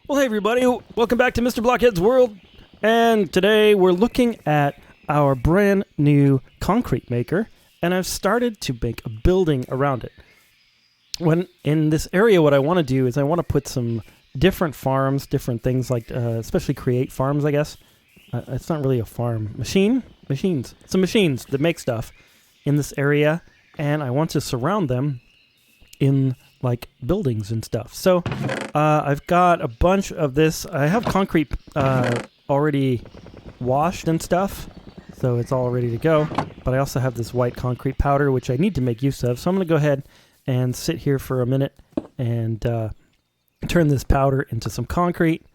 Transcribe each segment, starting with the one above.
Well, hey everybody, welcome back to Mr. Blockheads World, and today we're looking at our brand new concrete maker, and I've started to make a building around it. When in this area, what I want to do is I want to put some different farms, different things like, especially create farms, I guess. It's not really a farm. Machines. Some machines that make stuff in this area, and I want to surround them in like buildings and stuff. So I've got a bunch of this. I have concrete already washed and stuff, so it's all ready to go. But I also have this white concrete powder, which I need to make use of. So I'm going to go ahead and sit here for a minute and turn this powder into some concrete.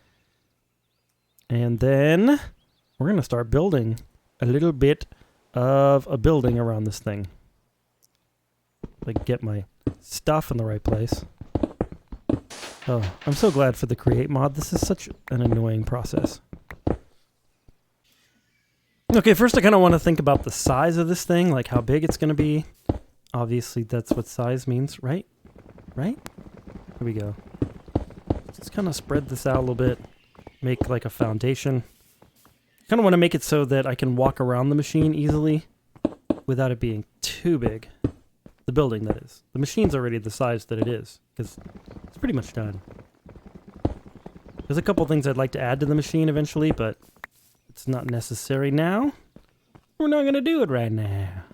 And then we're going to start building a little bit of a building around this thing. Like get my stuff in the right place. Oh, I'm so glad for the create mod. This is such an annoying process. Okay, first I kind of want to think about the size of this thing, like how big it's going to be. Obviously, that's what size means, right? Right? Here we go. Just kind of spread this out a little bit. Make like a foundation. Kind of want to make it so that I can walk around the machine easily without it being too big. The building, that is. The machine's already the size that it is, because it's pretty much done. There's a couple things I'd like to add to the machine eventually, but it's not necessary now. We're not going to do it right now.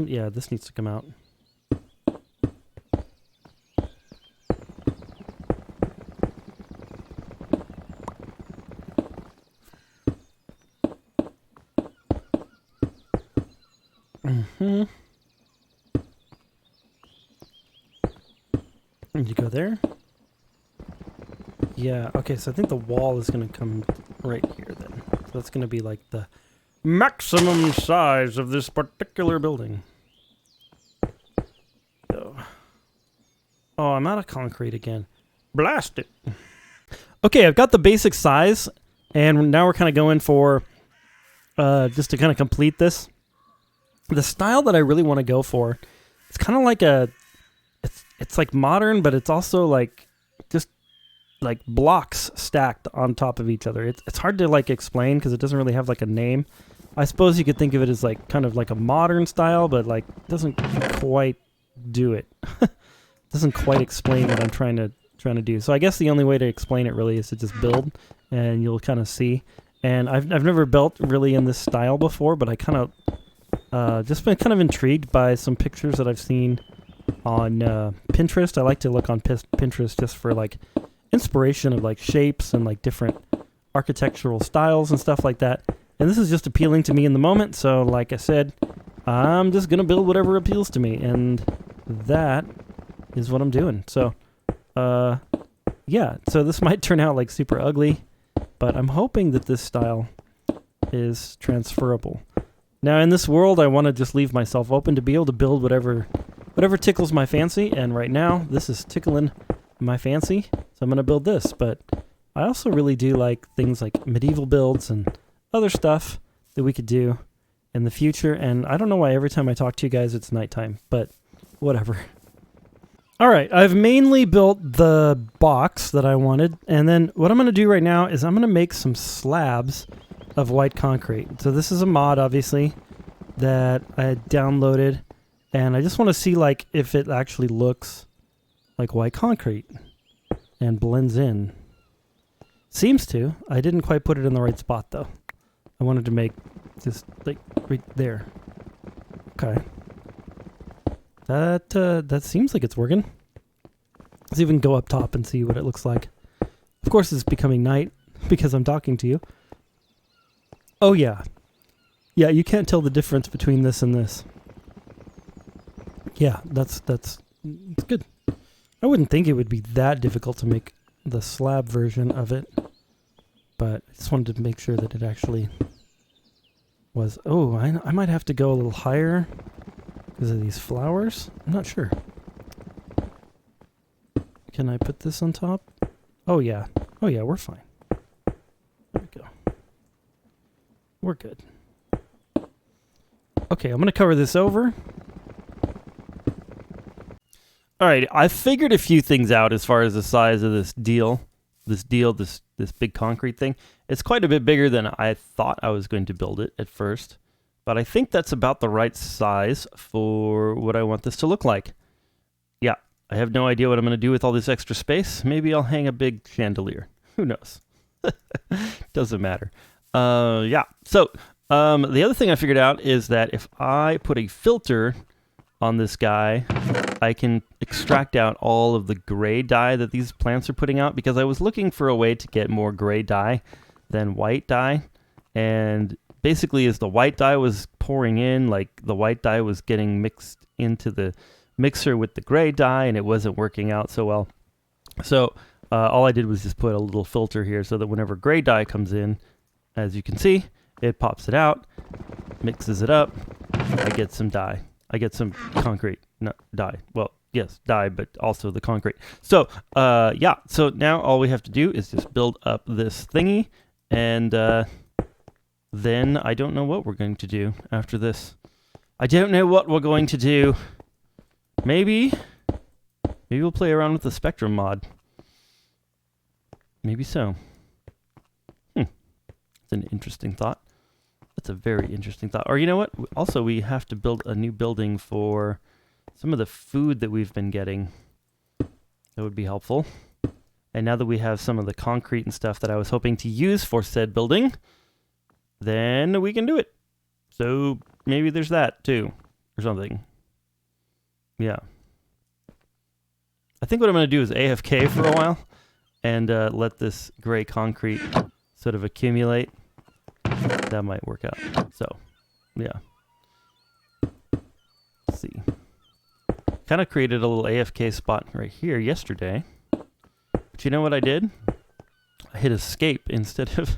Yeah, this needs to come out. Mm-hmm. And you go there. Yeah, okay, so I think the wall is going to come right here then. So that's going to be like the maximum size of this particular building. So. Oh, I'm out of concrete again. Blast it! Okay, I've got the basic size, and now we're kind of going for, just to kind of complete this. The style that I really want to go for, it's kind of like a, it's like modern, but it's also like just like blocks stacked on top of each other. It's hard to like explain because it doesn't really have like a name. I suppose you could think of it as like kind of like a modern style, but like doesn't quite do it. Doesn't quite explain what I'm trying to do. So I guess the only way to explain it really is to just build, and you'll kind of see. And I've never built really in this style before, but I kind of just been kind of intrigued by some pictures that I've seen on Pinterest. I like to look on Pinterest just for like inspiration of like shapes and like different architectural styles and stuff like that. And this is just appealing to me in the moment. So like I said, I'm just going to build whatever appeals to me. And that is what I'm doing. So, yeah. So this might turn out like super ugly, but I'm hoping that this style is transferable. Now in this world, I want to just leave myself open to be able to build whatever tickles my fancy, and right now this is tickling my fancy, so I'm going to build this. But I also really do like things like medieval builds and other stuff that we could do in the future, and I don't know why every time I talk to you guys it's nighttime, but whatever. Alright, I've mainly built the box that I wanted, and then what I'm going to do right now is I'm going to make some slabs of white concrete. So this is a mod, obviously, that I had downloaded, and I just want to see like if it actually looks like white concrete and blends in. Seems to. I didn't quite put it in the right spot though. I wanted to make just like right there. Okay. That seems like it's working. Let's even go up top and see what it looks like. Of course it's becoming night because I'm talking to you. Oh yeah. Yeah, you can't tell the difference between this and this. Yeah, that's good. I wouldn't think it would be that difficult to make the slab version of it, but I just wanted to make sure that it actually was. Oh, I might have to go a little higher because of these flowers. I'm not sure. Can I put this on top? Oh yeah. Oh yeah, we're fine. There we go. We're good. Okay, I'm going to cover this over. All right, I figured a few things out as far as the size of this deal. deal, this big concrete thing. It's quite a bit bigger than I thought I was going to build it at first, but I think that's about the right size for what I want this to look like. Yeah, I have no idea what I'm going to do with all this extra space. Maybe I'll hang a big chandelier. Who knows? Doesn't matter. Yeah. So the other thing I figured out is that if I put a filter on this guy, I can extract out all of the gray dye that these plants are putting out, because I was looking for a way to get more gray dye than white dye. And basically, as the white dye was pouring in, like the white dye was getting mixed into the mixer with the gray dye, and it wasn't working out so well. So all I did was just put a little filter here so that whenever gray dye comes in, as you can see, it pops it out, mixes it up, I get some dye. I get some concrete, not dye. Well, yes, dye, but also the concrete. So, yeah, so now all we have to do is just build up this thingy, and then I don't know what we're going to do after this. I don't know what we're going to do. Maybe we'll play around with the Spectrum mod. Maybe so. It's an interesting thought. That's a very interesting thought. Or you know what? Also, we have to build a new building for some of the food that we've been getting. That would be helpful. And now that we have some of the concrete and stuff that I was hoping to use for said building, then we can do it. So maybe there's that too, or something. Yeah. I think what I'm going to do is AFK for a while and let this gray concrete sort of accumulate. That might work out. So, yeah. Let's see. Kind of created a little AFK spot right here yesterday. But you know what I did? I hit escape instead of...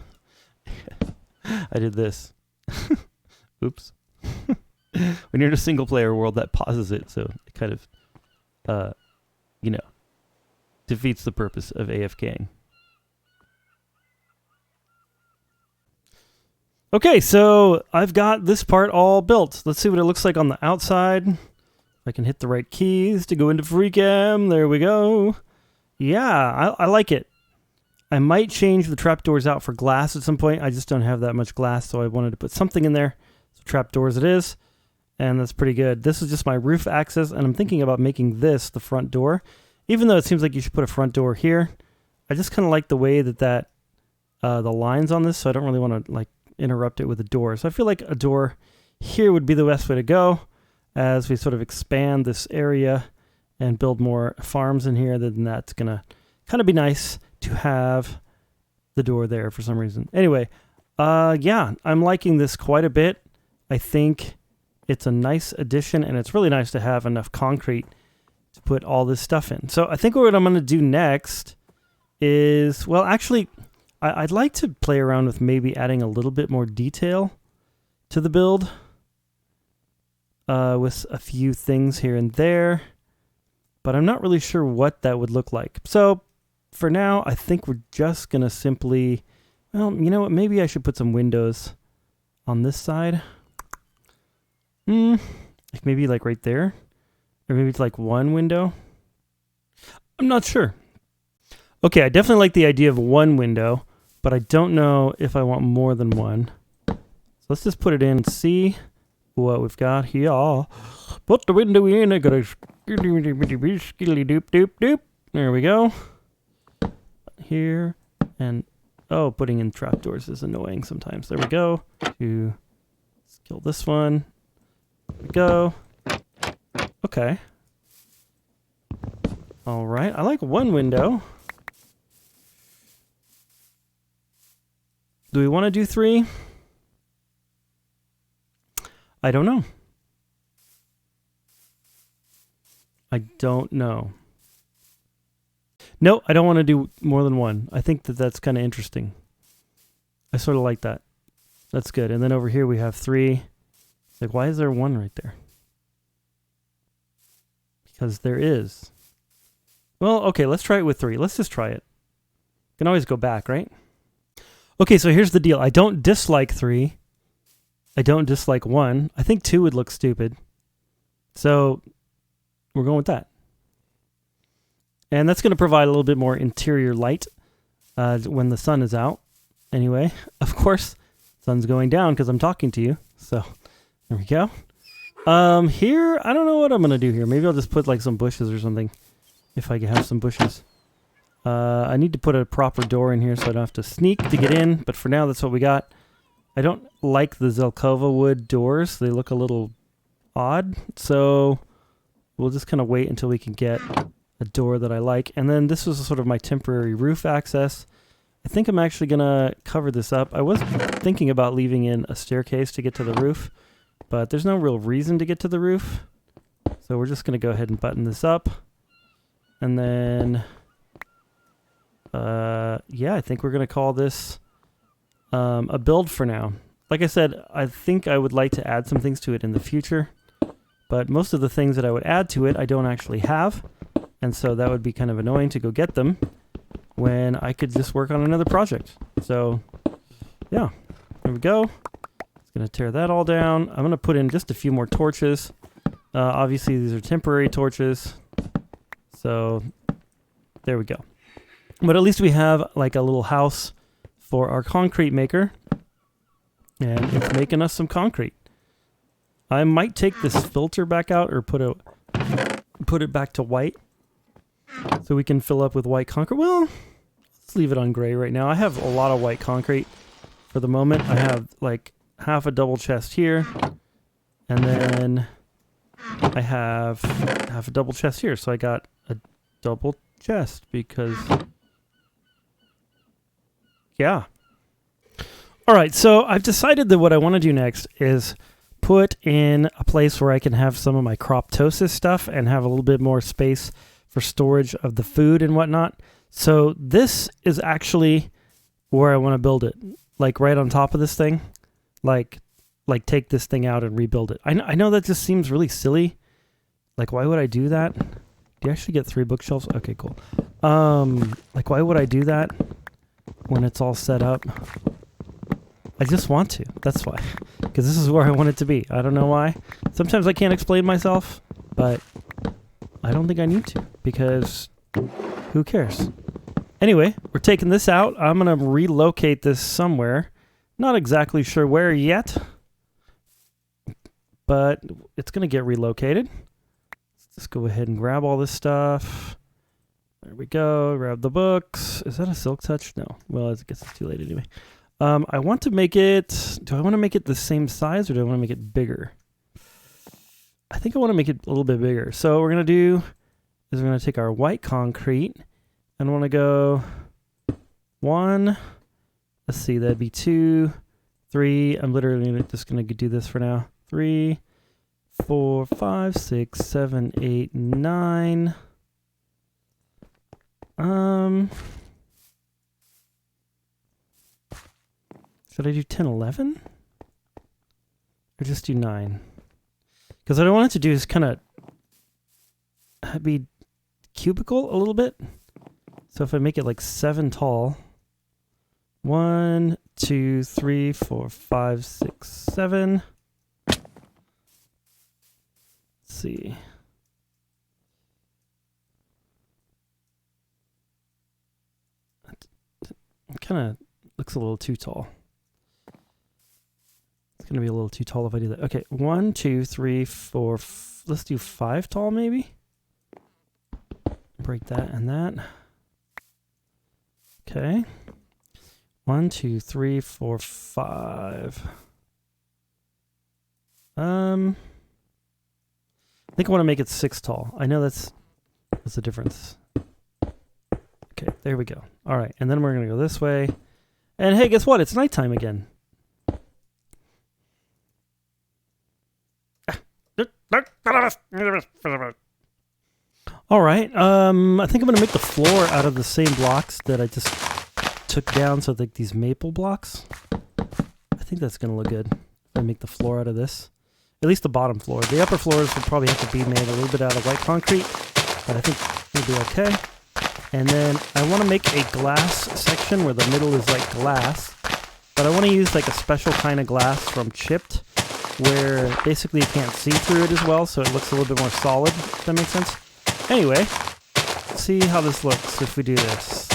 I did this. Oops. When you're in a single player world, that pauses it, so it kind of, you know, defeats the purpose of AFKing. Okay, so I've got this part all built. Let's see what it looks like on the outside. If I can hit the right keys to go into FreeCam. There we go. Yeah, I like it. I might change the trapdoors out for glass at some point. I just don't have that much glass, so I wanted to put something in there. So trapdoors it is, and that's pretty good. This is just my roof access, and I'm thinking about making this the front door. Even though it seems like you should put a front door here, I just kind of like the way that the lines on this, so I don't really want to like interrupt it with a door. So I feel like a door here would be the best way to go as we sort of expand this area and build more farms in here. Then that's going to kind of be nice to have the door there for some reason. Anyway, yeah, I'm liking this quite a bit. I think it's a nice addition, and it's really nice to have enough concrete to put all this stuff in. So I think what I'm going to do next is, well, actually, I'd like to play around with maybe adding a little bit more detail to the build with a few things here and there, but I'm not really sure what that would look like. So for now, I think we're just going to simply, well, you know what, maybe I should put some windows on this side. Like maybe like right there, or maybe it's like one window. I'm not sure. Okay, I definitely like the idea of one window, but I don't know if I want more than one. So let's just put it in and see what we've got here. Put the window in. I got a skilly doop doop doop. There we go. Here and oh, putting in trapdoors is annoying sometimes. There we go. Let's kill this one. There we go. Okay. All right. I like one window. Do we want to do 3? I don't know. I don't know. No, I don't want to do more than 1. I think that that's kind of interesting. I sort of like that. That's good. And then over here we have 3. It's like, why is there 1 right there? Because there is. Well, okay, let's try it with 3. Let's just try it. You can always go back, right? Okay, so here's the deal. I don't dislike 3. I don't dislike 1. I think 2 would look stupid. So we're going with that. And that's going to provide a little bit more interior light when the sun is out. Anyway, of course, sun's going down because I'm talking to you. So there we go. Here, I don't know what I'm going to do here. Maybe I'll just put like some bushes or something if I can have some bushes. I need to put a proper door in here so I don't have to sneak to get in. But for now, that's what we got. I don't like the Zelkova wood doors. They look a little odd. So we'll just kind of wait until we can get a door that I like. And then this was sort of my temporary roof access. I think I'm actually going to cover this up. I was thinking about leaving in a staircase to get to the roof, but there's no real reason to get to the roof. So we're just going to go ahead and button this up. And then, yeah, I think we're going to call this a build for now. Like I said, I think I would like to add some things to it in the future, but most of the things that I would add to it, I don't actually have. And so that would be kind of annoying to go get them when I could just work on another project. So, yeah, there we go. It's going to tear that all down. I'm going to put in just a few more torches. Obviously, these are temporary torches. So, there we go. But at least we have like a little house for our concrete maker. And it's making us some concrete. I might take this filter back out or put it back to white, so we can fill up with white concrete. Well, let's leave it on gray right now. I have a lot of white concrete for the moment. I have like half a double chest here, and then I have half a double chest here. So I got a double chest because, yeah. All right, so I've decided that what I want to do next is put in a place where I can have some of my croptosis stuff and have a little bit more space for storage of the food and whatnot. So this is actually where I want to build it, like right on top of this thing, like take this thing out and rebuild it. I know that just seems really silly. Like, why would I do that? Do you actually get 3 bookshelves? Okay, cool. Like, why would I do that when it's all set up? I just want to. That's why. Because this is where I want it to be. I don't know why. Sometimes I can't explain myself, but I don't think I need to, because who cares? Anyway, we're taking this out. I'm going to relocate this somewhere. Not exactly sure where yet, but it's going to get relocated. Let's just go ahead and grab all this stuff. There we go. Grab the books. Is that a silk touch? No. Well, I guess it's too late anyway. I want to make it... Do I want to make it the same size, or do I want to make it bigger? I think I want to make it a little bit bigger. So what we're going to do is we're going to take our white concrete, and I want to go 1. Let's see, that'd be 2, 3. I'm literally just going to do this for now. 3, 4, 5, 6, 7, 8, 9. Should I do 10, 11? Or just do 9? Because what I wanted to do is kind of be cubical a little bit. So if I make it like 7 tall. 1, 2, 3, 4, 5, 6, 7. Let's see. It kind of looks a little too tall. It's going to be a little too tall if I do that. Okay, 1, 2, 3, 4. Let's do 5 tall maybe. Break that and that. Okay. 1, 2, 3, 4, 5. I think I want to make it 6 tall. I know that's the difference. Okay, there we go. All right, and then we're going to go this way. And hey, guess what? It's nighttime again. All right, I think I'm going to make the floor out of the same blocks that I just took down. So like these maple blocks. I think that's going to look good if I make the floor out of this. At least the bottom floor. The upper floors will probably have to be made a little bit out of white concrete, but I think it'll be okay. And then I want to make a glass section where the middle is like glass, but I want to use like a special kind of glass from Chipped, where basically you can't see through it as well, so it looks a little bit more solid, if that makes sense. Anyway, let's see how this looks if we do this.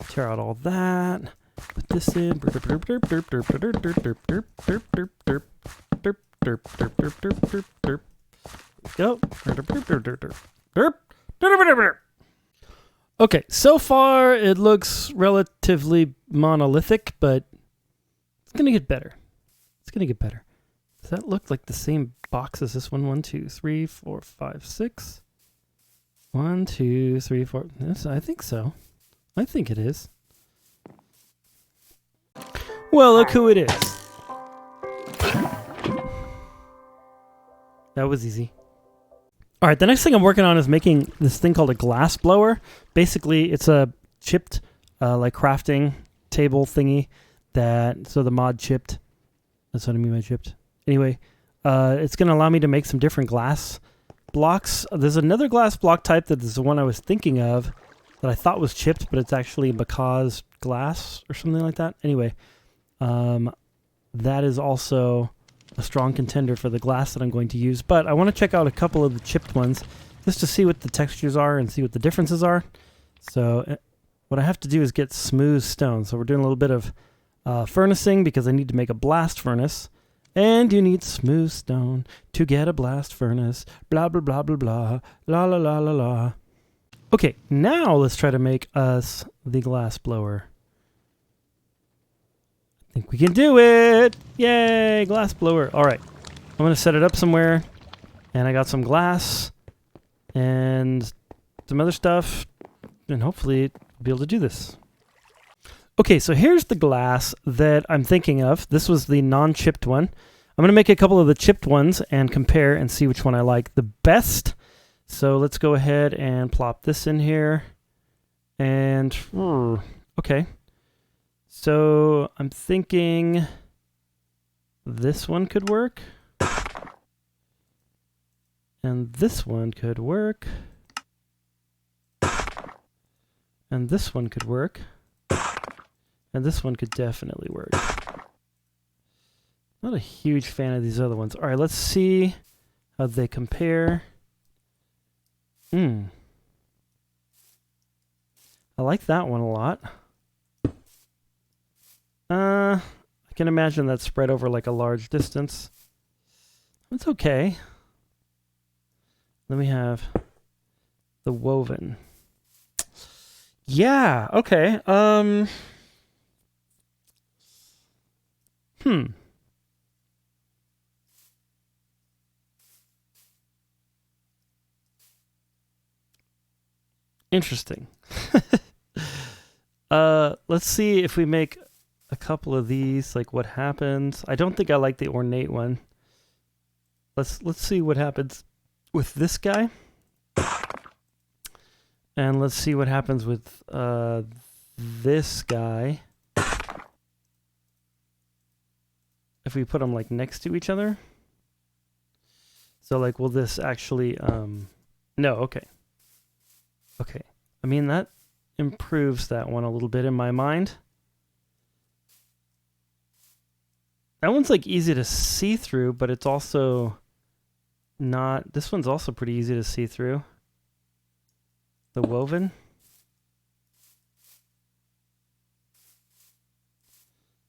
Tear out all that. Put this in. Go. Okay, so far it looks relatively monolithic, but it's gonna get better. It's gonna get better. Does that look like the same box as this one? 1, 2, 3, 4, 5, 6. 1, 2, 3, 4. Yes, I think so. I think it is. Well, look who it is. That was easy. All right, the next thing I'm working on is making this thing called a glass blower. Basically, it's a chipped, like crafting table thingy so the mod chipped. That's what I mean by chipped. Anyway, it's going to allow me to make some different glass blocks. There's another glass block type that is the one I was thinking of that I thought was chipped, but it's actually Macaw's glass or something like that. Anyway, that is also a strong contender for the glass that I'm going to use, but I want to check out a couple of the chipped ones just to see what the textures are and see what the differences are. So what I have to do is get smooth stone. So we're doing a little bit of furnacing because I need to make a blast furnace, and you need smooth stone to get a blast furnace. Blah, blah, blah, blah, blah, la, la, la, la, la. Okay, now let's try to make us the glass blower. I think we can do it! Yay! Glass blower. Alright. I'm going to set it up somewhere. And I got some glass. And some other stuff. And hopefully I'll be able to do this. Okay, so here's the glass that I'm thinking of. This was the non-chipped one. I'm going to make a couple of the chipped ones and compare and see which one I like the best. So let's go ahead and plop this in here. And, okay. So I'm thinking this one could work. And this one could work. And this one could work. And this one could definitely work. Not a huge fan of these other ones. All right, let's see how they compare. I like that one a lot. I can imagine that spread over like a large distance. It's okay. Then we have the woven. Yeah, okay. Interesting. Let's see if we make a couple of these, like what happens. I don't think I like the ornate one. Let's see what happens with this guy. And let's see what happens with this guy. If we put them like next to each other. So like, will this actually, no, okay. Okay. I mean, that improves that one a little bit in my mind. That one's like easy to see through, but it's also not, this one's also pretty easy to see through. The woven.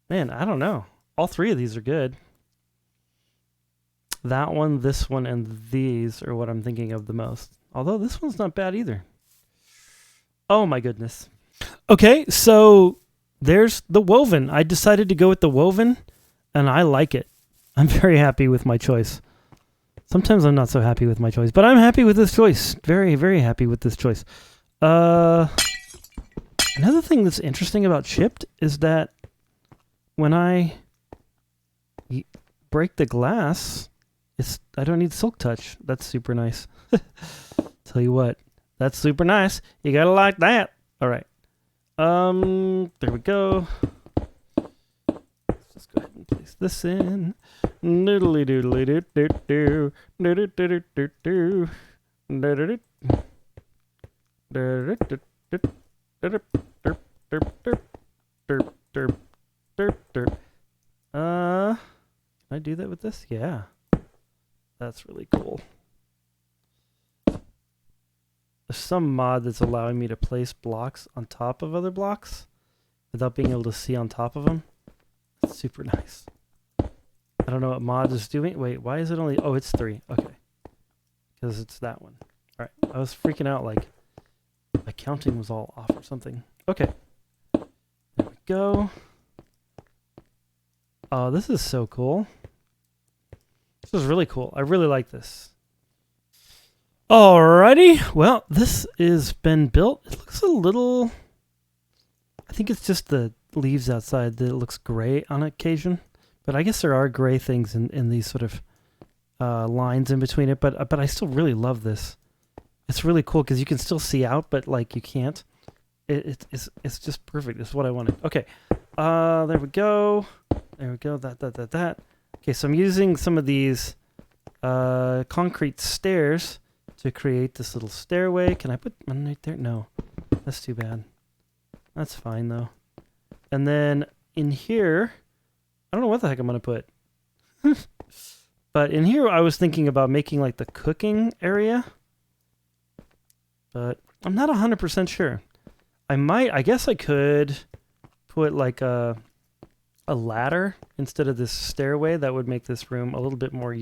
Man, I don't know. All three of these are good. That one, this one, and these are what I'm thinking of the most. Although this one's not bad either. Oh my goodness. Okay, so there's the woven. I decided to go with the woven, and I like it. I'm very happy with my choice. Sometimes I'm not so happy with my choice, but I'm happy with this choice. Very, very happy with this choice. Another thing that's interesting about chipped is that when I break the glass, I don't need silk touch. That's super nice. Tell you what, that's super nice. You gotta like that. All right. There we go. Let's just go ahead and place this in. Doodly doodly doo doo doo doo doo doo doo doo. Can I do that with this? Yeah. That's really cool. There's some mod that's allowing me to place blocks on top of other blocks. without being able to see on top of them. It's super nice. I don't know what mod is doing. Wait, why is it only... Oh, it's 3. Okay. Because it's that one. Alright, I was freaking out like my counting was all off or something. Okay. There we go. Oh, this is so cool. This is really cool. I really like this. Alrighty. Well, this has been built. It looks a little... I think it's just the leaves outside that it looks gray on occasion. But I guess there are gray things in these sort of lines in between it. But I still really love this. It's really cool because you can still see out, but like you can't. It's just perfect. It's what I wanted. Okay. There we go. There we go. That. Okay, so I'm using some of these concrete stairs to create this little stairway. Can I put one right there? No. That's too bad. That's fine, though. And then in here, I don't know what the heck I'm going to put. But in here, I was thinking about making like the cooking area. But I'm not 100% sure. I guess I could put like a ladder instead of this stairway. That would make this room a little bit more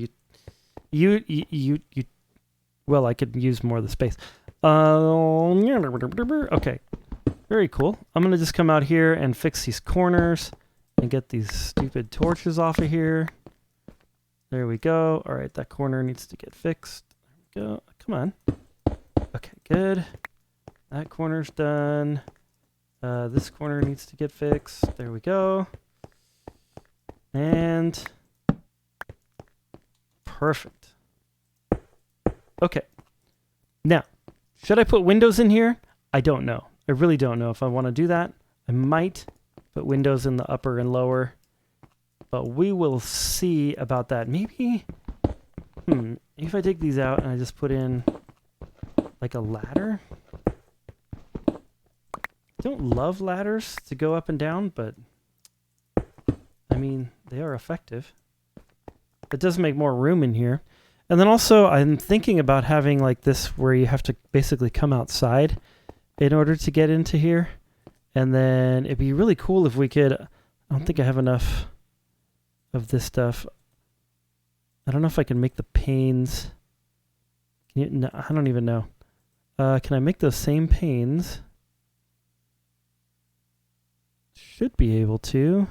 well, I could use more of the space. Okay, very cool. I'm gonna just come out here and fix these corners and get these stupid torches off of here. There we go. All right, that corner needs to get fixed. There we go. Come on. Okay, good. That corner's done. This corner needs to get fixed. There we go. And perfect. Okay. Now, should I put windows in here? I don't know. I really don't know if I want to do that. I might put windows in the upper and lower, but we will see about that. Maybe, if I take these out and I just put in like a ladder. I don't love ladders to go up and down, but I mean, they are effective. It does make more room in here. And then also, I'm thinking about having like this where you have to basically come outside in order to get into here. And then it'd be really cool if we could... I don't think I have enough of this stuff. I don't know if I can make the panes... No, I don't even know. Can I make those same panes? Should be able to.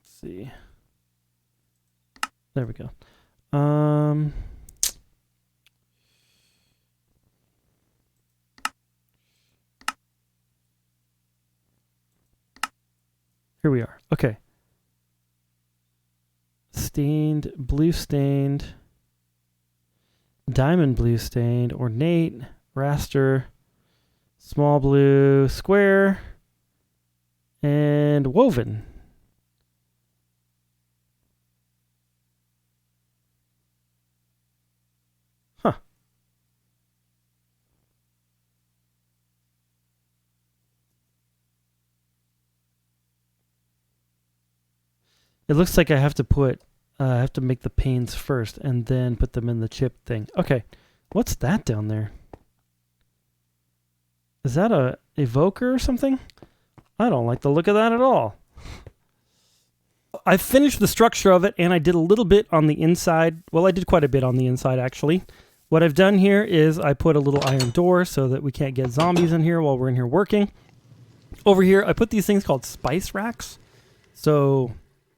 See. There we go. Here we are. Okay. Stained, blue stained, diamond blue stained, ornate, raster, small blue, square, and woven. It looks like I have to put, I have to make the panes first and then put them in the chip thing. Okay, what's that down there? Is that a evoker or something? I don't like the look of that at all. I finished the structure of it and I did a little bit on the inside. Well, I did quite a bit on the inside actually. What I've done here is I put a little iron door so that we can't get zombies in here while we're in here working. Over here, I put these things called spice racks. So...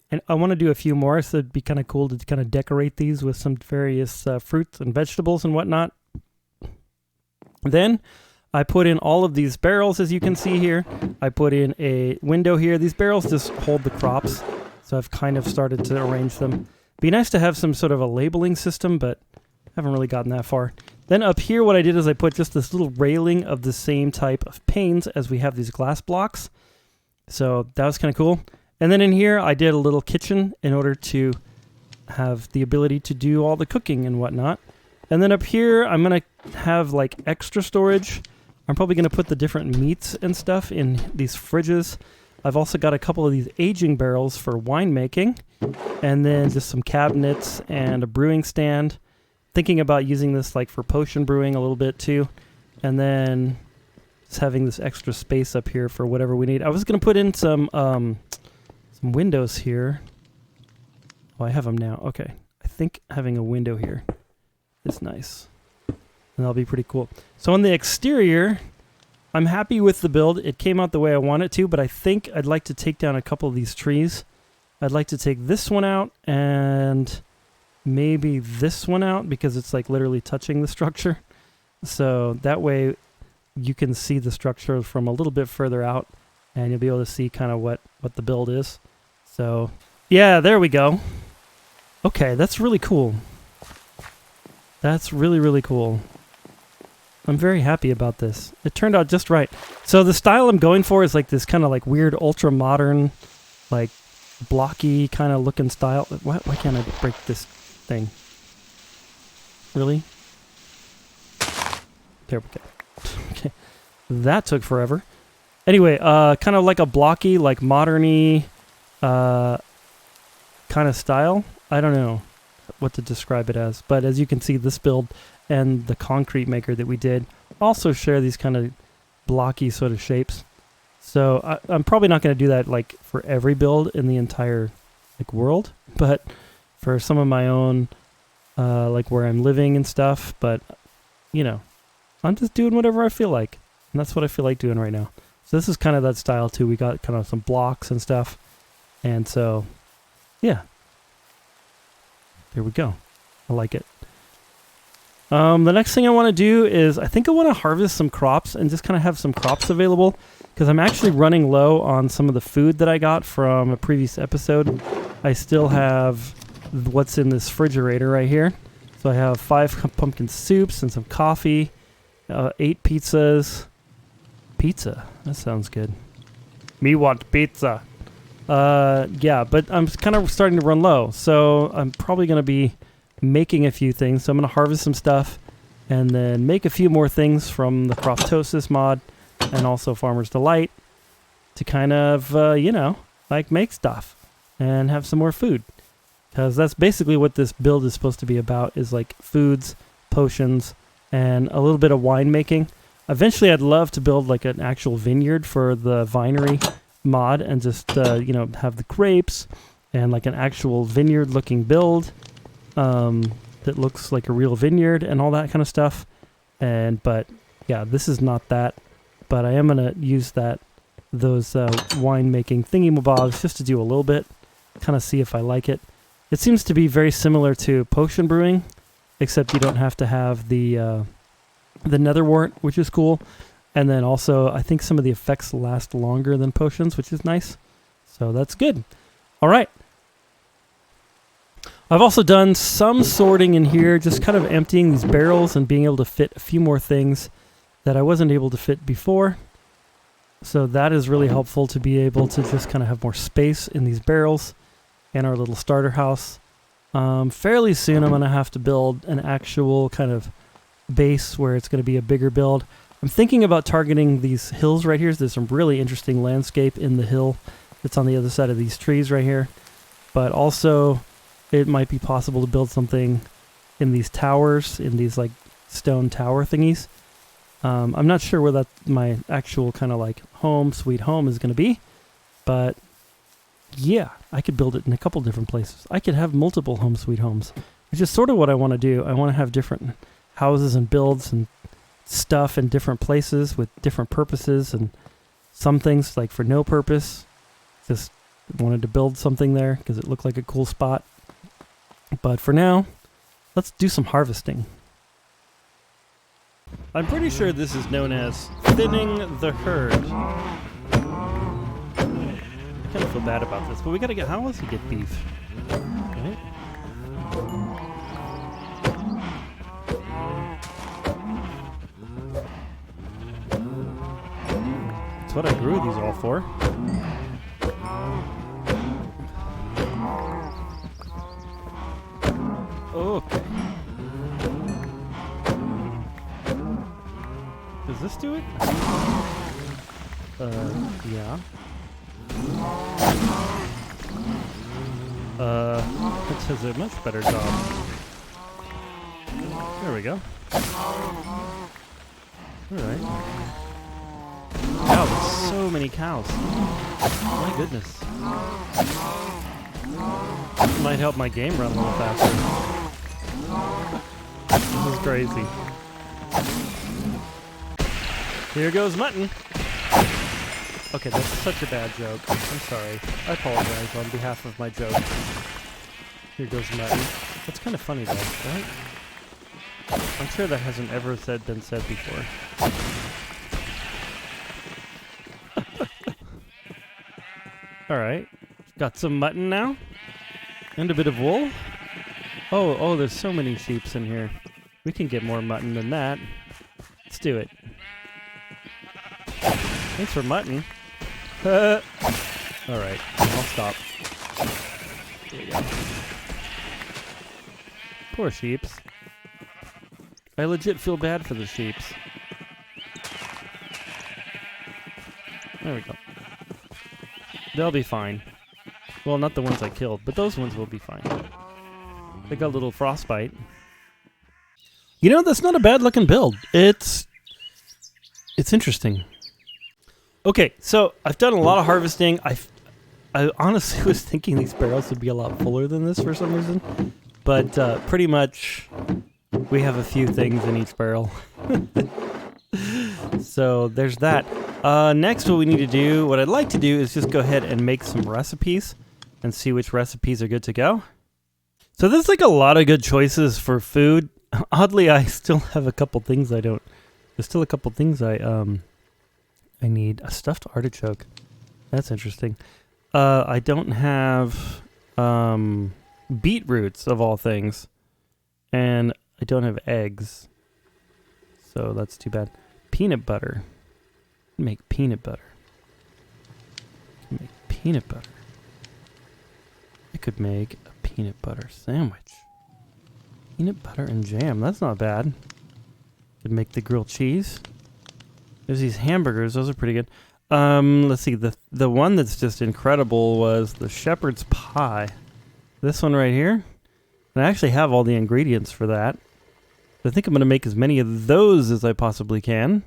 and I want to do a few more, so it'd be kind of cool to kind of decorate these with some various fruits and vegetables and whatnot. Then I put in all of these barrels, as you can see here. I put in a window here. These barrels just hold the crops, so I've kind of started to arrange them. Be nice to have some sort of a labeling system, but I haven't really gotten that far. Then up here, what I did is I put just this little railing of the same type of panes as we have these glass blocks. So that was kind of cool. And then in here, I did a little kitchen in order to have the ability to do all the cooking and whatnot. And then up here, I'm going to have like extra storage. I'm probably going to put the different meats and stuff in these fridges. I've also got a couple of these aging barrels for winemaking. And then just some cabinets and a brewing stand. Thinking about using this like for potion brewing a little bit too. and then just having this extra space up here for whatever we need. I was going to put in some windows here. Oh, I have them now. Okay. I think having a window here is nice. And that'll be pretty cool. So on the exterior, I'm happy with the build. It came out the way I want it to, but I think I'd like to take down a couple of these trees. I'd like to take this one out and maybe this one out because it's like literally touching the structure. So that way you can see the structure from a little bit further out and you'll be able to see kind of what the build is. So yeah, there we go. Okay, that's really cool. That's really, really cool. I'm very happy about this. It turned out just right. So the style I'm going for is like this kind of like weird ultra modern, like blocky kind of looking style. Why can't I break this thing? Really? There we go. Okay. That took forever. Anyway, kind of like a blocky, like modern-y kind of style. I don't know what to describe it as, but as you can see, this build and the concrete maker that we did also share these kind of blocky sort of shapes. So I'm probably not going to do that like for every build in the entire like world, but for some of my own like where I'm living and stuff. But you know, I'm just doing whatever I feel like, and that's what I feel like doing right now. So this is kind of that style too. We got kind of some blocks and stuff, and so yeah, there we go. I like it. The next thing I want to do is I think I want to harvest some crops and just kind of have some crops available because I'm actually running low on some of the food that I got from a previous episode. I still have what's in this refrigerator right here. So I have 5 pumpkin soups and some coffee, 8 pizzas. Pizza, that sounds good. Me want pizza. Yeah, but I'm kind of starting to run low, so I'm probably going to be making a few things. So I'm going to harvest some stuff and then make a few more things from the Croftosis mod and also Farmer's Delight to kind of, you know, like make stuff and have some more food. Because that's basically what this build is supposed to be about, is like foods, potions, and a little bit of winemaking. Eventually I'd love to build like an actual vineyard for the vinery mod and just, you know, have the grapes and like an actual vineyard looking build. That looks like a real vineyard and all that kind of stuff. But yeah, this is not that, but I am going to use those winemaking thingy-mabobs just to do a little bit, kind of see if I like it. It seems to be very similar to potion brewing, except you don't have to have the netherwort, which is cool. And then also, I think some of the effects last longer than potions, which is nice. So that's good. All right. I've also done some sorting in here, just kind of emptying these barrels and being able to fit a few more things that I wasn't able to fit before. So that is really helpful to be able to just kind of have more space in these barrels and our little starter house. Fairly soon I'm going to have to build an actual kind of base where it's going to be a bigger build. I'm thinking about targeting these hills right here. There's some really interesting landscape in the hill that's on the other side of these trees right here. But also it might be possible to build something in these towers, in these like stone tower thingies. I'm not sure where my actual kind of like home, sweet home is going to be, but yeah, I could build it in a couple different places. I could have multiple home sweet homes, which is sort of what I want to do. I want to have different houses and builds and stuff in different places with different purposes, and some things like for no purpose. Just wanted to build something there because it looked like a cool spot. But for now, let's do some harvesting. I'm pretty sure this is known as thinning the herd. I kind of feel bad about this, but we gotta get... How else do you get beef? Okay. That's what I grew these all for. Okay. Does this do it? Yeah. It does a much better job. There we go. Alright. Wow, there's so many cows. My goodness. This might help my game run a little faster. This is crazy. Here goes mutton. Okay, that's such a bad joke. I'm sorry. I apologize on behalf of my joke. Here goes mutton. That's kind of funny though, right? I'm sure that hasn't ever been said before. Alright. Got some mutton now. And a bit of wool. Oh, there's so many sheeps in here. We can get more mutton than that. Let's do it. Thanks for mutton. Alright, I'll stop. There you go. Poor sheeps. I legit feel bad for the sheeps. There we go. They'll be fine. Well, not the ones I killed, but those ones will be fine. They got a little frostbite. You know, that's not a bad looking build. It's interesting. Okay, so I've done a lot of harvesting. I honestly was thinking these barrels would be a lot fuller than this for some reason. But pretty much we have a few things in each barrel. So there's that. Next, what we need to do, what I'd like to do is just go ahead and make some recipes and see which recipes are good to go. So there's like a lot of good choices for food. Oddly, I still have a couple things there's still a couple things I need. A stuffed artichoke. That's interesting. I don't have beetroots of all things. And I don't have eggs. So that's too bad. Peanut butter. Make peanut butter. Make peanut butter. I could make a peanut butter sandwich. Peanut butter and jam. That's not bad. Could make the grilled cheese. There's these hamburgers. Those are pretty good. Let's see. The one that's just incredible was the shepherd's pie. This one right here. And I actually have all the ingredients for that. I think I'm going to make as many of those as I possibly can.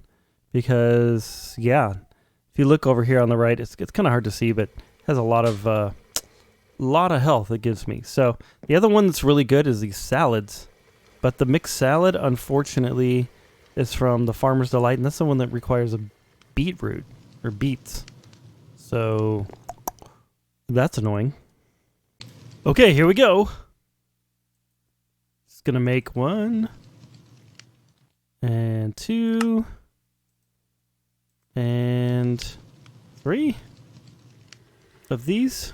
Because, yeah, if you look over here on the right, it's kind of hard to see, but it has a lot of health it gives me. So the other one that's really good is these salads. But the mixed salad, unfortunately, is from the Farmer's Delight, and that's the one that requires a beetroot, or beets. So that's annoying. Okay, here we go. Just going to make 1 and 2 and 3 of these.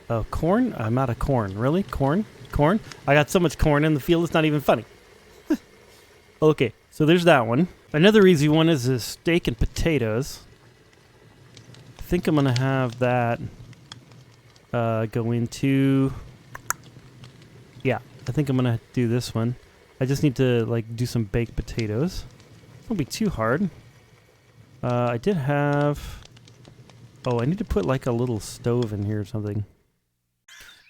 Oh, corn? I'm out of corn. Really? Corn? Corn? I got so much corn in the field, it's not even funny. Okay, so there's that one. Another easy one is the steak and potatoes. I think I'm going to have that go into... Yeah, I think I'm going to do this one. I just need to like do some baked potatoes. It won't be too hard. I did have... Oh, I need to put like a little stove in here or something.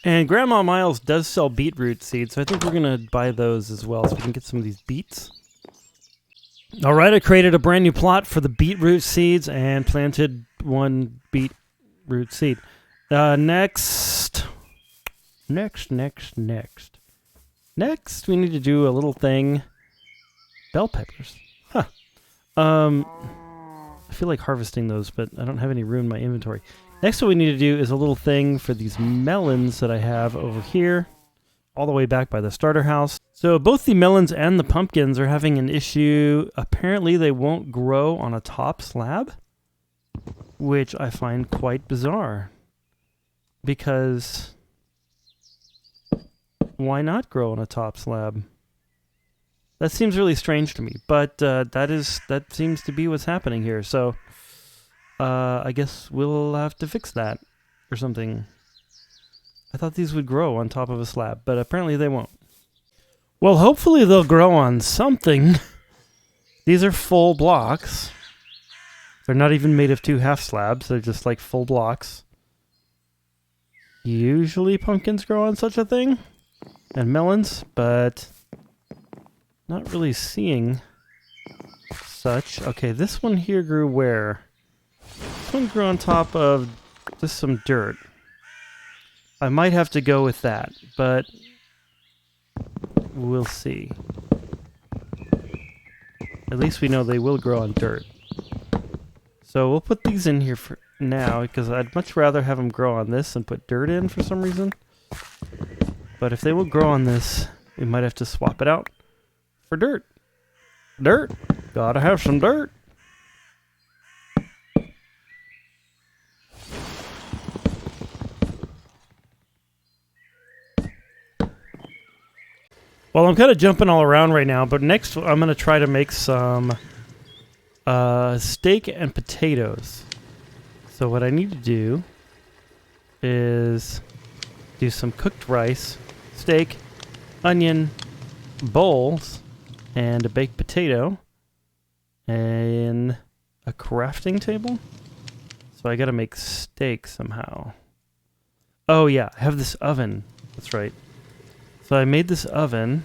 And Grandma Miles does sell beetroot seeds, so I think we're going to buy those as well so we can get some of these beets. Alright, I created a brand new plot for the beetroot seeds and planted 1 beetroot seed. Next, we need to do a little thing. Bell peppers. Huh. I feel like harvesting those, but I don't have any room in my inventory. Next, what we need to do is a little thing for these melons that I have over here, all the way back by the starter house. So both the melons and the pumpkins are having an issue. Apparently, they won't grow on a top slab, which I find quite bizarre. Because why not grow on a top slab? That seems really strange to me, but that seems to be what's happening here. So I guess we'll have to fix that or something. I thought these would grow on top of a slab, but apparently they won't. Well, hopefully they'll grow on something. These are full blocks. They're not even made of 2 half slabs. They're just like full blocks. Usually pumpkins grow on such a thing. And melons, but not really seeing such. Okay, this one here grew where? This one grew on top of just some dirt. I might have to go with that, but we'll see. At least we know they will grow on dirt. So we'll put these in here for now, because I'd much rather have them grow on this than put dirt in for some reason. But if they will grow on this, we might have to swap it out for dirt. Dirt! Gotta have some dirt! Well, I'm kind of jumping all around right now, but next I'm going to try to make some steak and potatoes. So what I need to do is do some cooked rice, steak, onion, bowls, and a baked potato, and a crafting table. So I got to make steak somehow. Oh yeah, I have this oven. That's right. So I made this oven.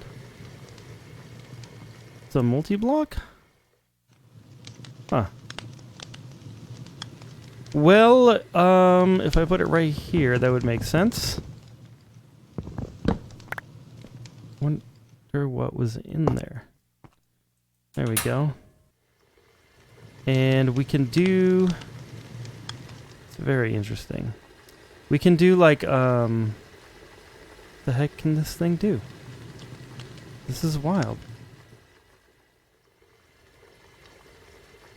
It's a multi-block? Huh. Well, if I put it right here, that would make sense. Wonder what was in there. There we go. And we can do... It's very interesting. We can do like, the heck can this thing do? This is wild.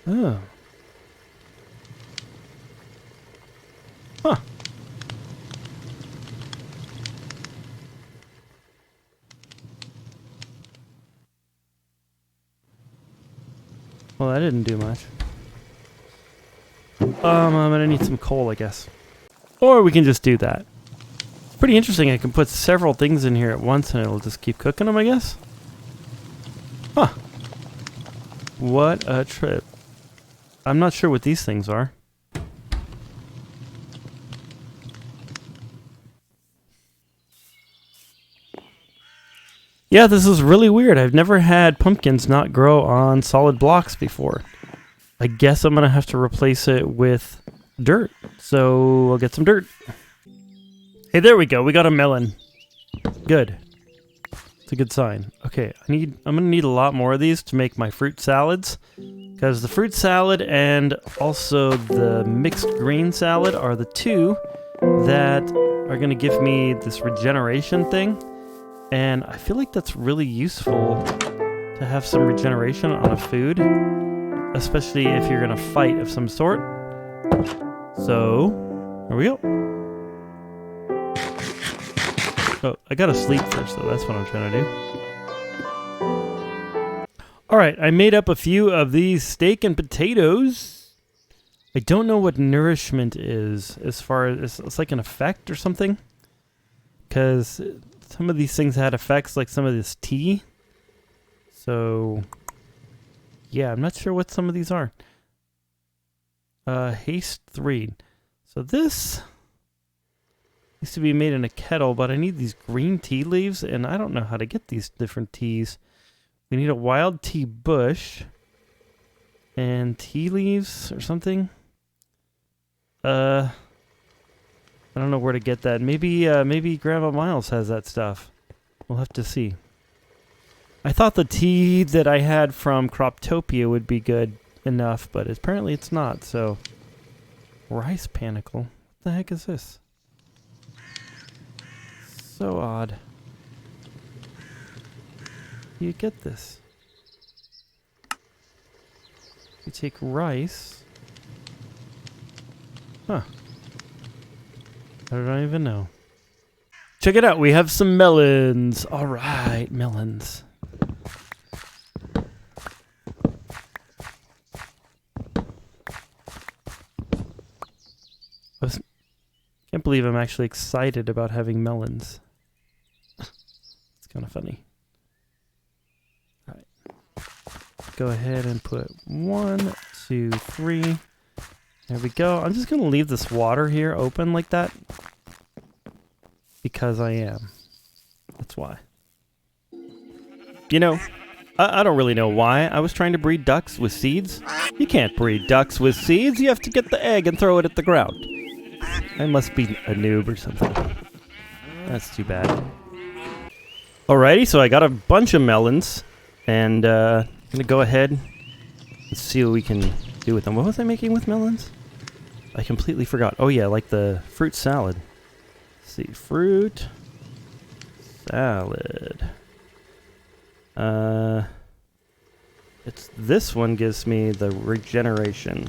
Oh. Huh. Well, that didn't do much. I'm gonna need some coal, I guess. Or we can just do that. It's pretty interesting. I can put several things in here at once and it'll just keep cooking them, I guess. Huh. What a trip. I'm not sure what these things are. Yeah, this is really weird. I've never had pumpkins not grow on solid blocks before. I guess I'm going to have to replace it with dirt. So I'll get some dirt. Hey, there we go. We got a melon. Good. It's a good sign. Okay, I'm going to need a lot more of these to make my fruit salads. Because the fruit salad and also the mixed green salad are the two that are going to give me this regeneration thing. And I feel like that's really useful to have some regeneration on a food, especially if you're going to fight of some sort. So, here we go. Oh, I gotta sleep first though, that's what I'm trying to do. Alright, I made up a few of these steak and potatoes. I don't know what nourishment is, as far as, it's like an effect or something. Because some of these things had effects, like some of this tea. So, yeah, I'm not sure what some of these are. Haste 3. So this used to be made in a kettle, but I need these green tea leaves, and I don't know how to get these different teas. We need a wild tea bush and tea leaves or something. I don't know where to get that. Maybe Grandma Miles has that stuff. We'll have to see. I thought the tea that I had from Croptopia would be good enough, but apparently it's not, so... Rice panicle? What the heck is this? So odd. You get this. You take rice. Huh. I don't even know. Check it out, we have some melons. Alright, melons. Can't believe I'm actually excited about having melons. It's kind of funny. Alright. Go ahead and put 1, 2, 3. There we go. I'm just going to leave this water here open like that. Because I am. That's why. You know, I don't really know why I was trying to breed ducks with seeds. You can't breed ducks with seeds. You have to get the egg and throw it at the ground. I must be a noob or something. That's too bad. Alrighty, so I got a bunch of melons. And I'm going to go ahead and see what we can do with them. What was I making with melons? I completely forgot. Oh yeah, like the fruit salad. Let's see, fruit salad. It's this one gives me the regeneration.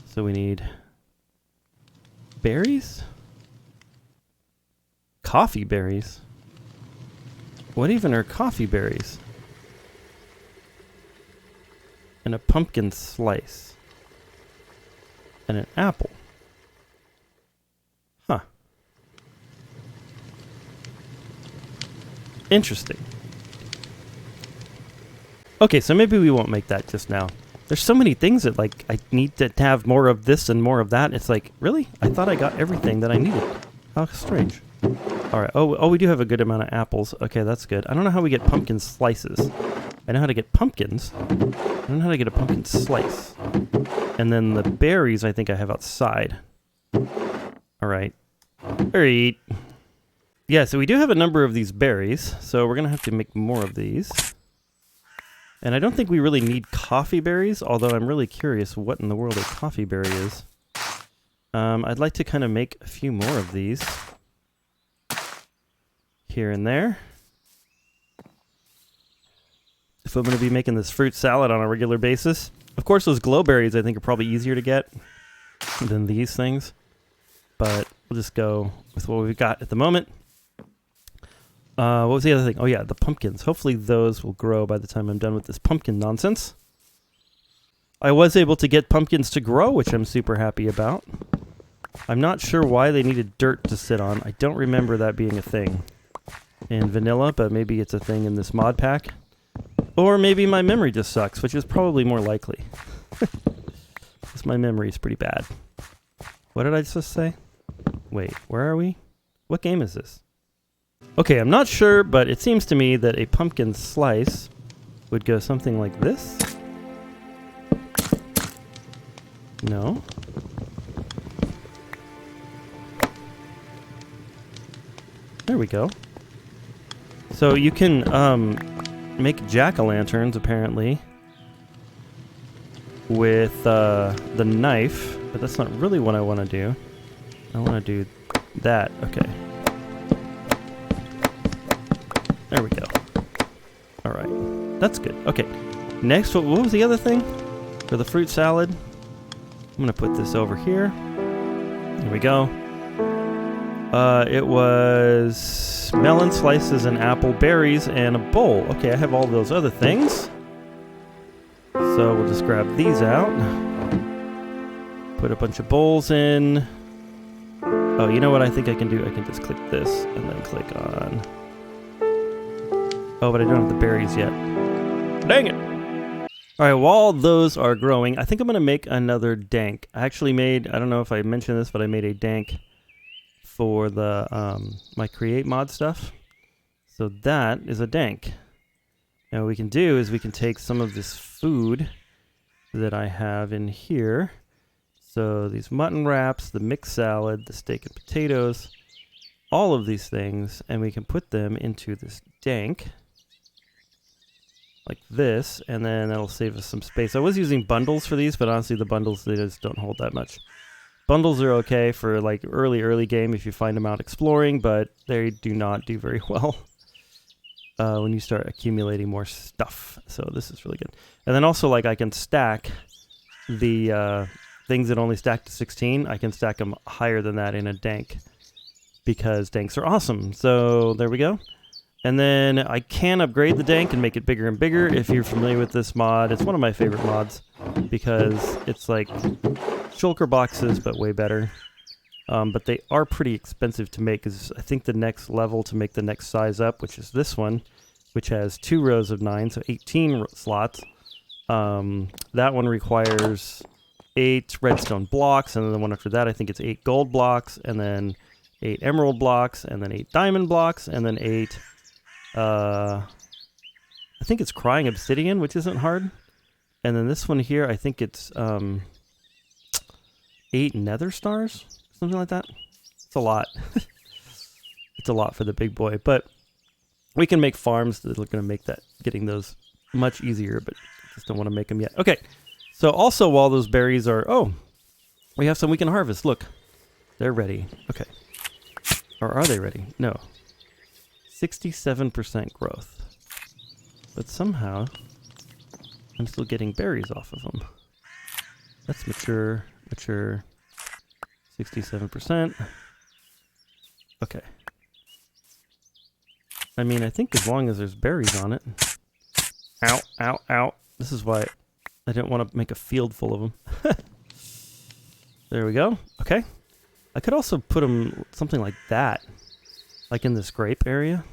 So we need berries? Coffee berries? What even are coffee berries? And a pumpkin slice. And an apple. Huh. Interesting. Okay, so maybe we won't make that just now. There's so many things that, like, I need to have more of this and more of that. It's like, really? I thought I got everything that I needed. How strange. Alright, oh, we do have a good amount of apples. Okay, that's good. I don't know how we get pumpkin slices. I know how to get pumpkins. I don't know how to get a pumpkin slice. And then the berries I think I have outside. Alright. Alright. Yeah, so we do have a number of these berries, so we're going to have to make more of these. And I don't think we really need coffee berries, although I'm really curious what in the world a coffee berry is. I'd like to kind of make a few more of these. Here and there. If I'm going to be making this fruit salad on a regular basis. Of course, those glowberries I think are probably easier to get than these things. But we'll just go with what we've got at the moment. What was the other thing? Oh yeah, the pumpkins. Hopefully those will grow by the time I'm done with this pumpkin nonsense. I was able to get pumpkins to grow, which I'm super happy about. I'm not sure why they needed dirt to sit on. I don't remember that being a thing in vanilla, but maybe it's a thing in this mod pack. Or maybe my memory just sucks, which is probably more likely. Because my memory is pretty bad. What did I just say? Wait, where are we? What game is this? Okay, I'm not sure, but it seems to me that a pumpkin slice would go something like this. No. There we go. So you can make jack-o'-lanterns, apparently, with the knife, but that's not really what I want to do. I want to do that. Okay. There we go. Alright. That's good. Okay. Next, what was the other thing? For the fruit salad? I'm going to put this over here. There we go. It was melon slices and apple berries and a bowl. Okay, I have all those other things. So we'll just grab these out. Put a bunch of bowls in. Oh, you know what I think I can do? I can just click this and then click on... Oh, but I don't have the berries yet. Dang it! Alright, while those are growing, I think I'm going to make another dank. I actually made, I don't know if I mentioned this, but I made a dank for the my create mod stuff. So that is a dank. Now what we can do is we can take some of this food that I have in here. So these mutton wraps, the mixed salad, the steak and potatoes, all of these things, and we can put them into this dank. Like this, and then that'll save us some space. I was using bundles for these, but honestly the bundles, they just don't hold that much. Bundles are okay for like early game if you find them out exploring, but they do not do very well when you start accumulating more stuff. So this is really good. And then also, like, I can stack the things that only stack to 16. I can stack them higher than that in a dank because danks are awesome. So there we go. And then I can upgrade the dank and make it bigger and bigger. If you're familiar with this mod, it's one of my favorite mods because it's like shulker boxes, but way better. But they are pretty expensive to make because I think the next level to make the next size up, which is this one, which has 2 rows of 9, so 18 slots. That one requires 8 redstone blocks, and then the one after that, I think it's 8 gold blocks, and then 8 emerald blocks, and then 8 diamond blocks, and then 8... I think it's crying obsidian, which isn't hard. And then this one here, I think it's 8 nether stars, something like that. It's a lot. It's a lot for the big boy, but we can make farms that are going to make that getting those much easier, but just don't want to make them yet. Okay, so also while those berries are... Oh, we have some we can harvest. Look, they're ready. Okay. Or are they ready? No. 67% growth. But somehow, I'm still getting berries off of them. That's mature, mature. 67%. Okay. I mean, I think as long as there's berries on it. Ow, ow, ow. This is why I didn't want to make a field full of them. There we go. Okay. I could also put them something like that. Like in this grape area.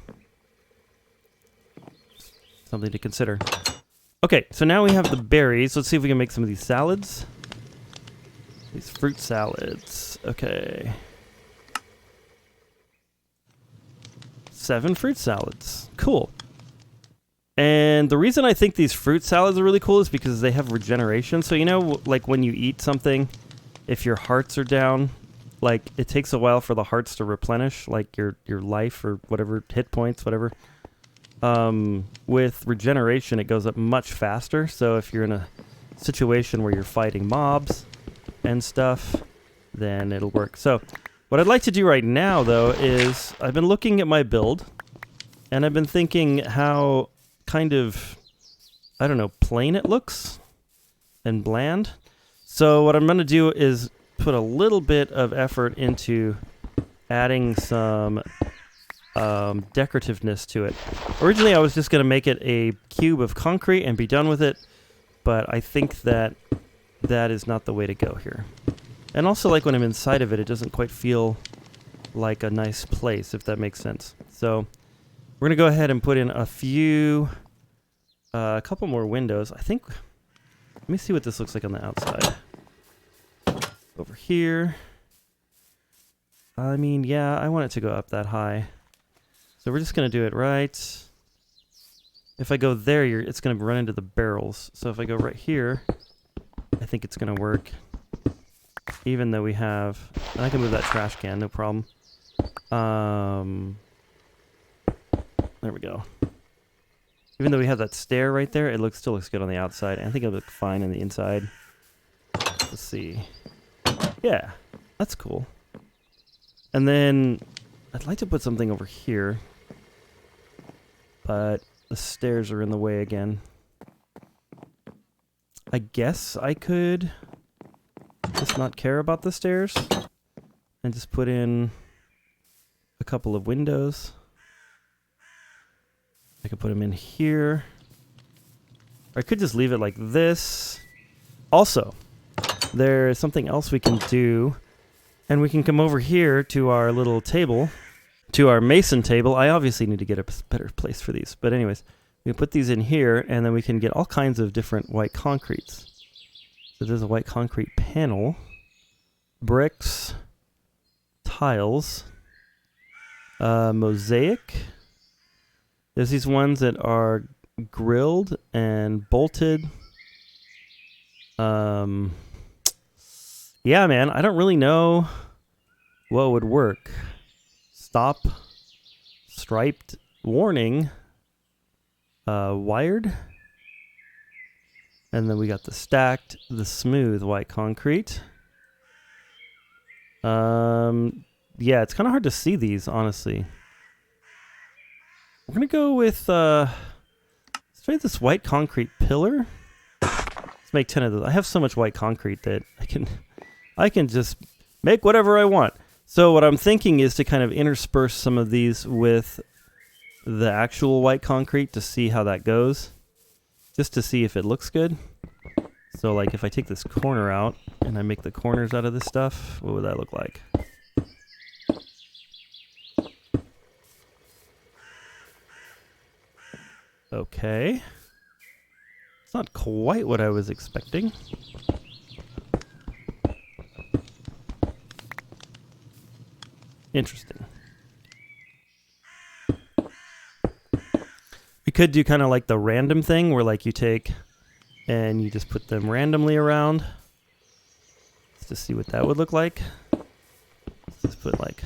Something to consider. Okay, so now we have the berries. Let's see if we can make some of these salads. These fruit salads. Okay. 7 fruit salads. Cool. And the reason I think these fruit salads are really cool is because they have regeneration. So, you know, like when you eat something, if your hearts are down, like it takes a while for the hearts to replenish, like your life or whatever, hit points, whatever. With regeneration, it goes up much faster. So if you're in a situation where you're fighting mobs and stuff, then it'll work. So what I'd like to do right now, though, is I've been looking at my build, and I've been thinking how kind of, I don't know, plain it looks and bland. So what I'm going to do is put a little bit of effort into adding some decorativeness to it. Originally, I was just going to make it a cube of concrete and be done with it, but I think that that is not the way to go here. And also, like when I'm inside of it, it doesn't quite feel like a nice place, if that makes sense. So we're going to go ahead and put in a couple more windows. I think, let me see what this looks like on the outside. Over here. I mean, yeah, I want it to go up that high. So we're just going to do it right. If I go there, it's going to run into the barrels. So if I go right here, I think it's going to work. Even though we have... And I can move that trash can, no problem. There we go. Even though we have that stair right there, it still looks good on the outside. And I think it'll look fine on the inside. Let's see. Yeah, that's cool. And then I'd like to put something over here. But the stairs are in the way again. I guess I could just not care about the stairs and just put in a couple of windows. I could put them in here. Or I could just leave it like this. Also, there's something else we can do. And we can come over here to our little table, to our mason table. I obviously need to get a better place for these. But anyways, we can put these in here, and then we can get all kinds of different white concretes. So there's a white concrete panel, bricks, tiles, mosaic. There's these ones that are grilled and bolted. Yeah, man, I don't really know what would work. Stop, striped, warning, wired. And then we got the stacked, the smooth white concrete. Yeah, it's kind of hard to see these, honestly. We're going to go with, let's try this white concrete pillar. Let's make 10 of those. I have so much white concrete that I can just make whatever I want. So what I'm thinking is to kind of intersperse some of these with the actual white concrete to see how that goes. Just to see if it looks good. So like if I take this corner out and I make the corners out of this stuff, what would that look like? Okay. It's not quite what I was expecting. Interesting. We could do kind of like the random thing where like you take and you just put them randomly around. Let's just see what that would look like. Let's just put like...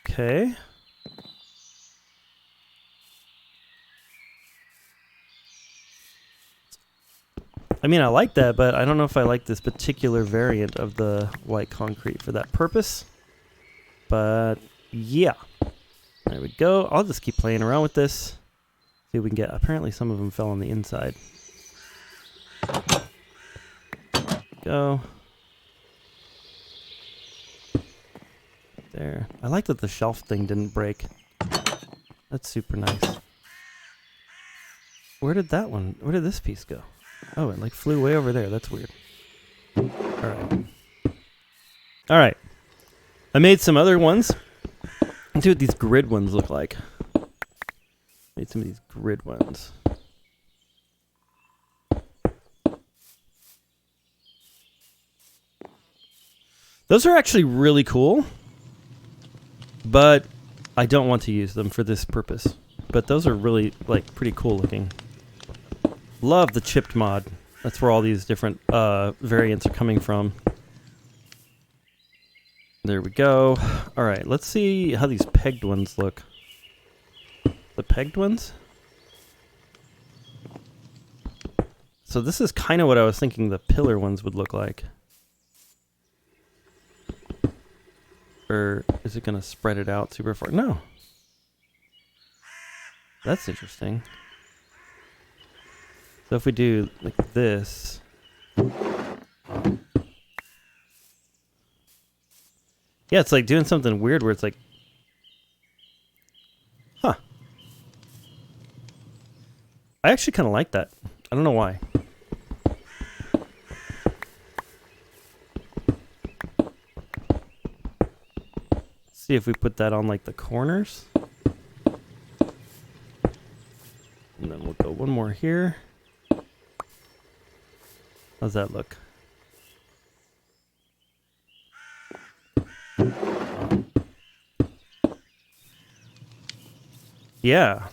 Okay. I mean, I like that, but I don't know if I like this particular variant of the white concrete for that purpose. But yeah, there we go. I'll just keep playing around with this. See if we can get, apparently some of them fell on the inside. Go. There. I like that the shelf thing didn't break. That's super nice. Where did this piece go? Oh, it like flew way over there. That's weird. Alright. Alright. I made some other ones. Let's see what these grid ones look like. Made some of these grid ones. Those are actually really cool, but I don't want to use them for this purpose. But those are really like pretty cool looking. Love the chipped mod. That's where all these different variants are coming from. There we go. All right, let's see how these pegged ones look. The pegged ones? So this is kind of what I was thinking the pillar ones would look like. Or is it going to spread it out super far? No. That's interesting. So if we do like this. Yeah, it's like doing something weird where it's like, huh. I actually kind of like that. I don't know why. See if we put that on like the corners. And then we'll go one more here. How's that look? Yeah.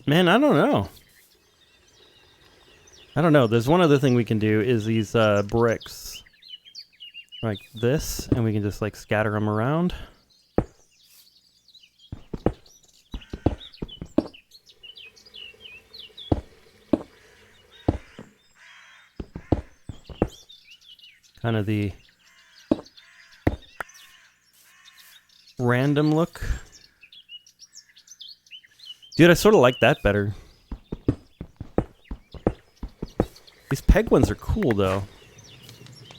Man, I don't know. I don't know. There's one other thing we can do is these bricks. Like this, and we can just like scatter them around. Kind of the random look. Dude, I sort of like that better. These peg ones are cool, though.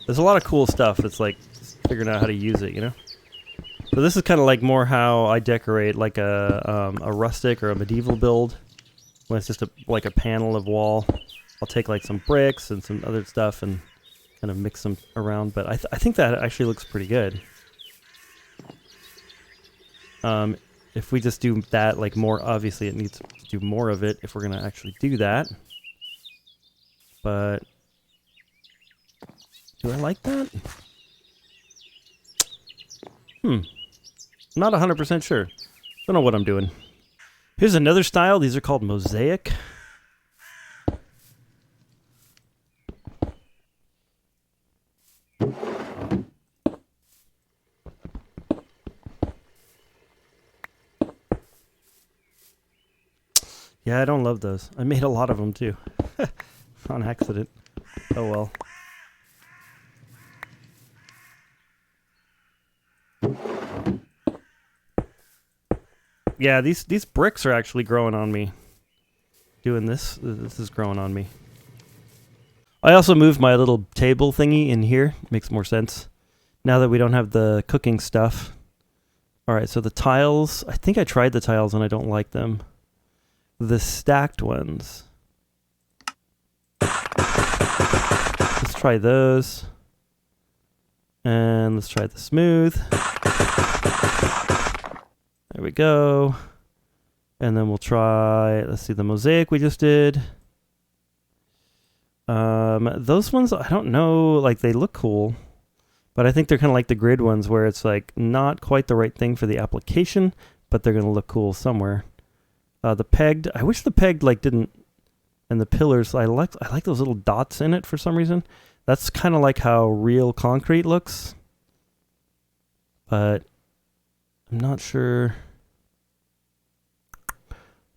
There's a lot of cool stuff. It's like just figuring out how to use it, you know? So this is kind of like more how I decorate like a rustic or a medieval build. When it's just like a panel of wall. I'll take like some bricks and some other stuff and kind of mix them around. But I think that actually looks pretty good. If we just do that, like more, obviously it needs to do more of it if we're going to actually do that. But do I like that? I'm not 100% sure. Don't know what I'm doing. Here's another style. These are called mosaic. Yeah, I don't love those. I made a lot of them too. On accident. Oh well. Yeah, these bricks are actually growing on me. Doing this is growing on me. I also moved my little table thingy in here. Makes more sense. Now that we don't have the cooking stuff. Alright, so the tiles. I think I tried the tiles and I don't like them. The stacked ones. Let's try those. And let's try the smooth. There we go. And then we'll try, let's see, the mosaic we just did. Those ones, I don't know, like they look cool, but I think they're kind of like the grid ones where it's like not quite the right thing for the application, but they're going to look cool somewhere. The pegged, I wish the pegged like didn't, and the pillars, I like those little dots in it for some reason. That's kind of like how real concrete looks, but I'm not sure.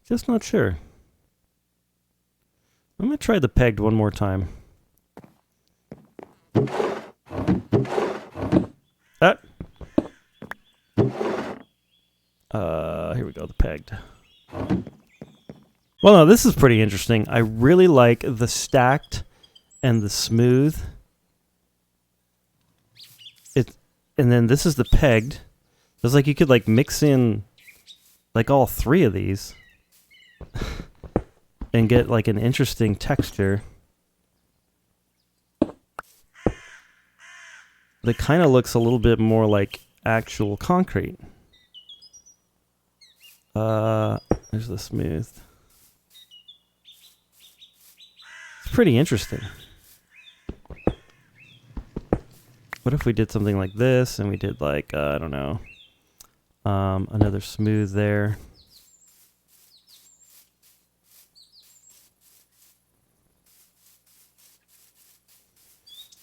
Just not sure. I'm going to try the pegged one more time. Here we go, the pegged. Well, no, this is pretty interesting. I really like the stacked and the smooth. And then this is the pegged. It's like you could like mix in like all three of these and get like an interesting texture that kind of looks a little bit more like actual concrete. There's the smooth. It's pretty interesting. What if we did something like this and we did like, I don't know, another smooth there.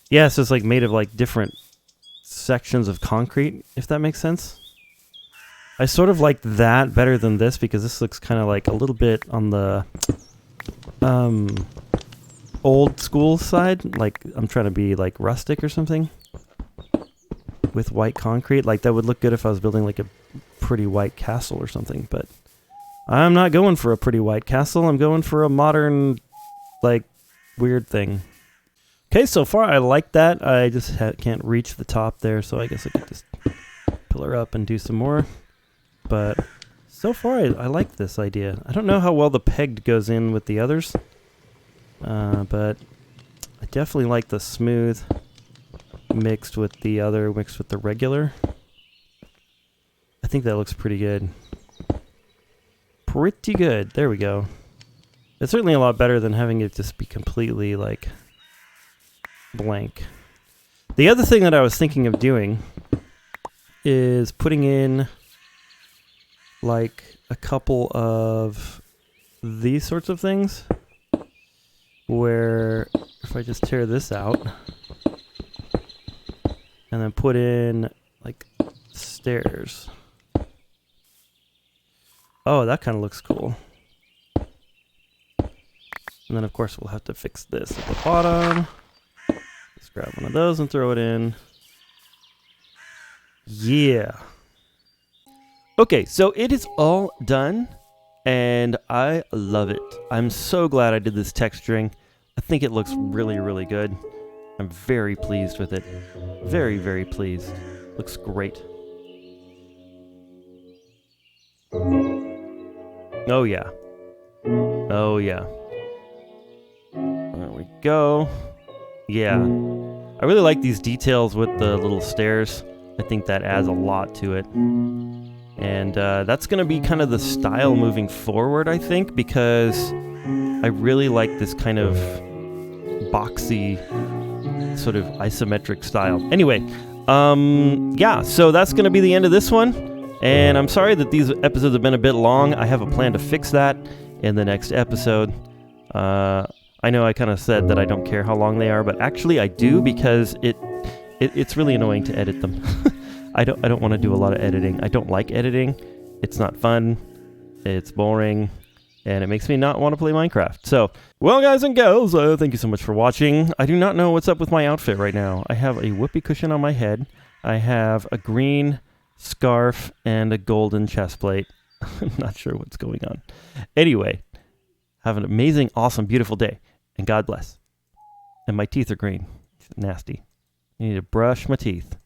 Yeah, so it's like made of like different sections of concrete, if that makes sense. I sort of like that better than this because this looks kind of like a little bit on the old school side. Like I'm trying to be like rustic or something with white concrete. Like that would look good if I was building like a pretty white castle or something, but I'm not going for a pretty white castle. I'm going for a modern, like, weird thing. Okay, so far I like that. I just can't reach the top there, so I guess I could just pillar up and do some more. But so far I like this idea. I don't know how well the pegged goes in with the others, but I definitely like the smooth mixed with the regular. I think that looks pretty good. Pretty good. There we go. It's certainly a lot better than having it just be completely like blank. The other thing that I was thinking of doing is putting in like a couple of these sorts of things where if I just tear this out and then put in like stairs. Oh, that kind of looks cool. And then of course we'll have to fix this at the bottom. Let's grab one of those and throw it in. Yeah. Okay, so it is all done, and I love it. I'm so glad I did this texturing. I think it looks really, really good. I'm very pleased with it. Very, very pleased. Looks great. Oh, yeah. Oh, yeah. There we go. Yeah. I really like these details with the little stairs. I think that adds a lot to it. And that's going to be kind of the style moving forward, I think, because I really like this kind of boxy, sort of isometric style. Anyway, yeah, so that's going to be the end of this one. And I'm sorry that these episodes have been a bit long. I have a plan to fix that in the next episode. I know I kind of said that I don't care how long they are, but actually I do, because it's really annoying to edit them. I don't want to do a lot of editing. I don't like editing. It's not fun. It's boring. And it makes me not want to play Minecraft. So, well, guys and girls, thank you so much for watching. I do not know what's up with my outfit right now. I have a whoopee cushion on my head. I have a green scarf and a golden chest plate. I'm not sure what's going on. Anyway, have an amazing, awesome, beautiful day. And God bless. And my teeth are green. It's nasty. I need to brush my teeth.